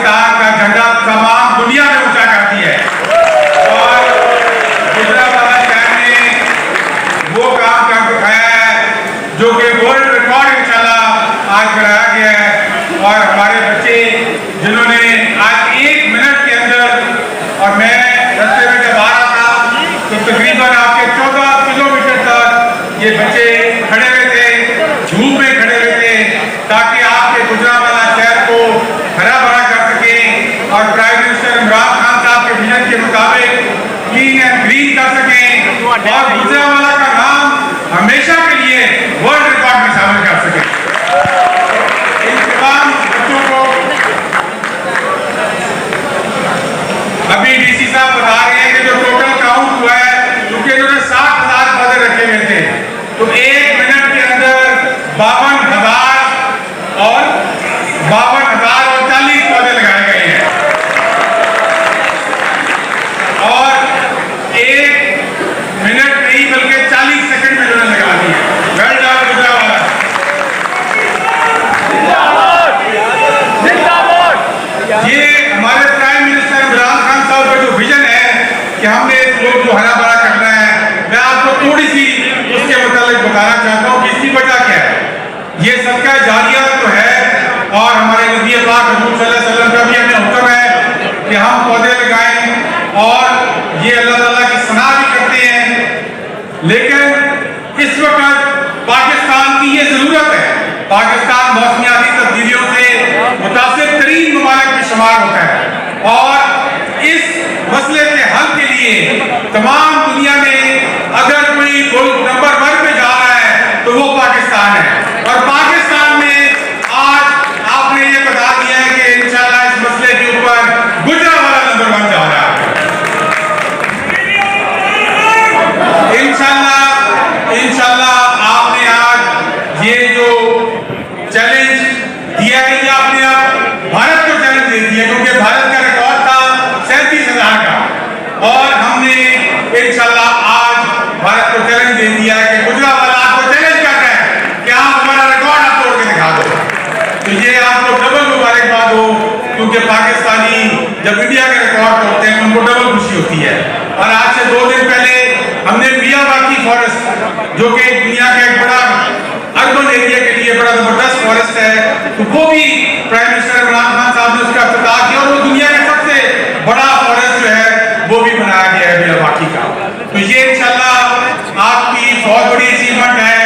पाकिस्तान का झंडा तमाम दुनिया में ऊंचा करती है। और गुजरावाला शहर ने वो काम कर दिखाया है जो कि वर्ल्ड रिकॉर्ड इंशाल्लाह आज बनाया गया है। और हमारे बच्चे जिन्होंने आज 1 मिनट के अंदर, और मैं रास्ते में जब आ रहा था तो तकरीबन आपके 14 किलोमीटर तक ये बच्चे खड़े हुए थे, धूप में खड़े हुए थे, ताकि आपके गुजरावाला शहर को हरा भरा कर सकें और प्राइम मिनिस्टर इमरान खान साहब के विजन के मुताबिक क्लीन एंड ग्रीन कर सकें और गुजरावाला का नाम हमेशा के लिए वर्ल्ड रिकॉर्ड में शामिल कर सकें। इन तमाम बच्चों को अभी डीसी साहब बता रहे हैं कि जो टोटल काउंट हुआ है, क्योंकि इन्होंने 60,000 पौधे रखे हुए थे, तो 1 मिनट के अंदर 52,000 और 40 पौधे लगाए गए हैं। और 1 मिनट नहीं बल्कि 40 सेकंड में इन्होंने लगा दिए। Well done Gujranwala. ये हमारे प्राइम मिनिस्टर इमरान खान साहब का जो विजन है कि हमने इस लोग को हरा भरा करना है, मैं आपको थोड़ी सी उसके मुताबिक बताना चाहता हूँ कि इसकी वजह क्या है। ये सदका जारिया तो है और हमारे नबी पाक हुज़ूर सल्लल्लाहु अलैहि वसल्लम का भी हमें हुक्म है कि हम पौधे लगाएं और ये अल्लाह ताला की सना भी करते हैं। लेकिन इस वक्त पाकिस्तान की ये जरूरत है। पाकिस्तान मौसमियाती तब्दीलियों से मुतासिर तरीन ममालिक में शुमार होता है और इस मसले के हल के लिए तमाम दुनिया में अगर कोई मुल्क नंबर 1 पे जा रहा है तो वो पाकिस्तान है। और पाकिस्तान में आज आपने ये बता दिया है कि इंशाल्लाह इस मसले के ऊपर गुजरावाला नंबर 1 जा रहा है। इंशाल्लाह आपने आज ये जो चैलेंज दिया है, ये आपने अब भारत को चैलेंज दे दिया, क्योंकि भारत का रिकॉर्ड था 37,000 का और हमने इंशाल्लाह आज भारत को चैलेंज दे दिया है कि गुजरावाला आपको चैलेंज कर रहा है कि आप हमारा रिकॉर्ड आप तोड़ के दिखा दो। तो ये आपको डबल मुबारकबाद हो, क्योंकि पाकिस्तानी जब इंडिया के रिकॉर्ड तोड़ते हैं उनको डबल खुशी होती है। और आज से 2 दिन पहले हमने मियावाकी फॉरेस्ट, जो कि दुनिया का एक बड़ा अर्बन एरिया के लिए बड़ा जबरदस्त फॉरेस्ट है, तो वो भी प्राइम मिनिस्टर इमरान खान साहब ने उसका इफ्तिताह किया और वो दुनिया का सबसे बड़ा फॉरेस्ट जो है वो भी बनाया गया है मियावाकी का। तो ये इंशाल्लाह आपकी बहुत बड़ी अचीवमेंट है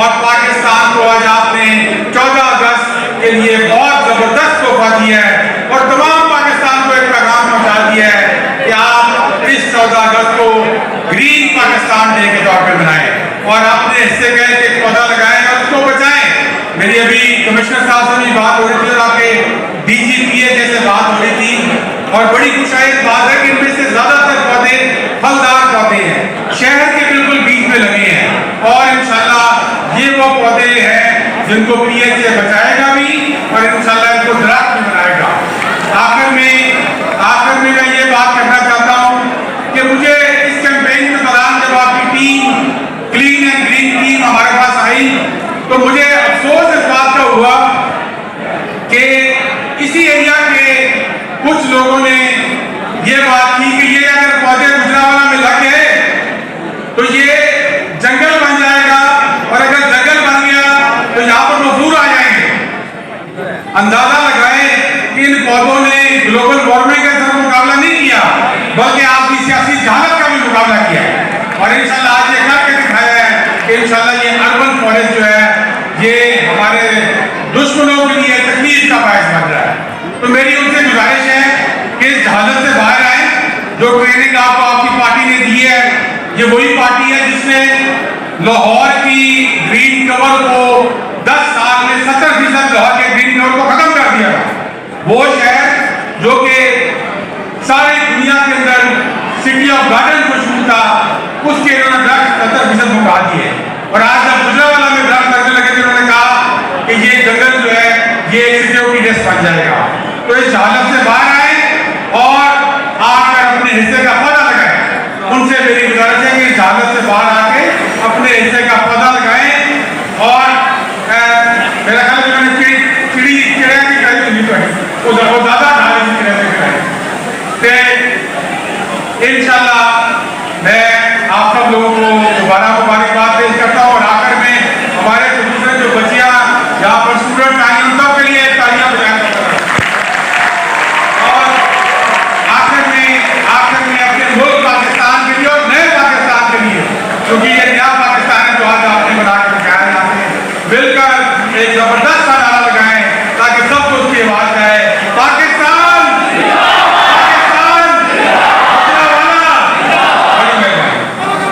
और पाकिस्तान को आज आपने 14 अगस्त के लिए बहुत जबरदस्त तोहफा दिया है और तमाम पाकिस्तान को एक पैगाम पहुंचा दिया है कि आप इस 14 अगस्त को ग्रीन पाकिस्तान डे के तौर पर बनाएं और अपने हिस्से का एक पौधा लगाएं और उसको बचाएं। मेरी अभी कमिश्नर साहब से भी बात हो रही थी और आपके DGPA जैसे बात हो रही थी और बड़ी खुशाइद बात है कि इनमें से ज्यादातर पौधे फलदार पौधे हैं, शहर के बिल्कुल बीच में लगे हैं और इंशाल्लाह ये वो पौधे हैं जिनको PHA बचाएगा भी और इंशाल्लाह इनको दरख्त भी बनाएगा। आखिर में मैं ये बात कहना चाहता हूँ कि मुझे इस कैंपेन के दौरान जब आपकी team clean and green team हमारे पास आई तो मुझे अफसोस इस बात का हुआ कि इसी एरिया के कुछ लोगों ने ये बात की कि ये अगर पौधे गुजरावाला में लग गए तो ये जंगल बन जाएगा और अगर जंगल बन गया तो यहाँ पर मजदूर आ जाएंगे। अंदाजा लगाएं कि इन पौधों ने ग्लोबल वार्मिंग के साथ मुकाबला नहीं किया बल्कि आपकी सियासी जहालत का भी मुकाबला किया और इंशाल्लाह आज ये करके दिखाया है कि इंशाल्लाह ये अर्बन फॉरेस्ट जो है ये हमारे दुश्मनों के लिए तकलीफ का बायस बन रहा है। तो मेरी उनसे गुजारिश है कि इस जहालत से बाहर आए। जो ट्रेनिंग आपको आपकी पार्टी ने दी है, ये वही पार्टी है जिसने लाहौर की ग्रीन कवर को 10 साल में 70% लाहौर के ग्रीन कवर को खत्म कर दिया था। वो शहर जो कि सारी दुनिया के अंदर सिटी ऑफ गार्डन मशहूर था, उसके इन्होंने दरख्त 70% मुका दिए और आज जब गुजरावाला में दरख्त लगने लगे तो उन्होंने कहा कि ये जंगल जो है ये सिटी ऑफ लीडर्स बन जाएगा। तो इस हालत से बाहर आए और आकर अपने हिस्से का पौधा लगाएं। उनसे मेरी गुजारिश है कि इस हालत से बाहर आके अपने हिस्से का पौधा लगाएं और मेरा ख्याल है चिड़िया की कहीं नहीं पड़ी वो ज्यादा आप लोगों को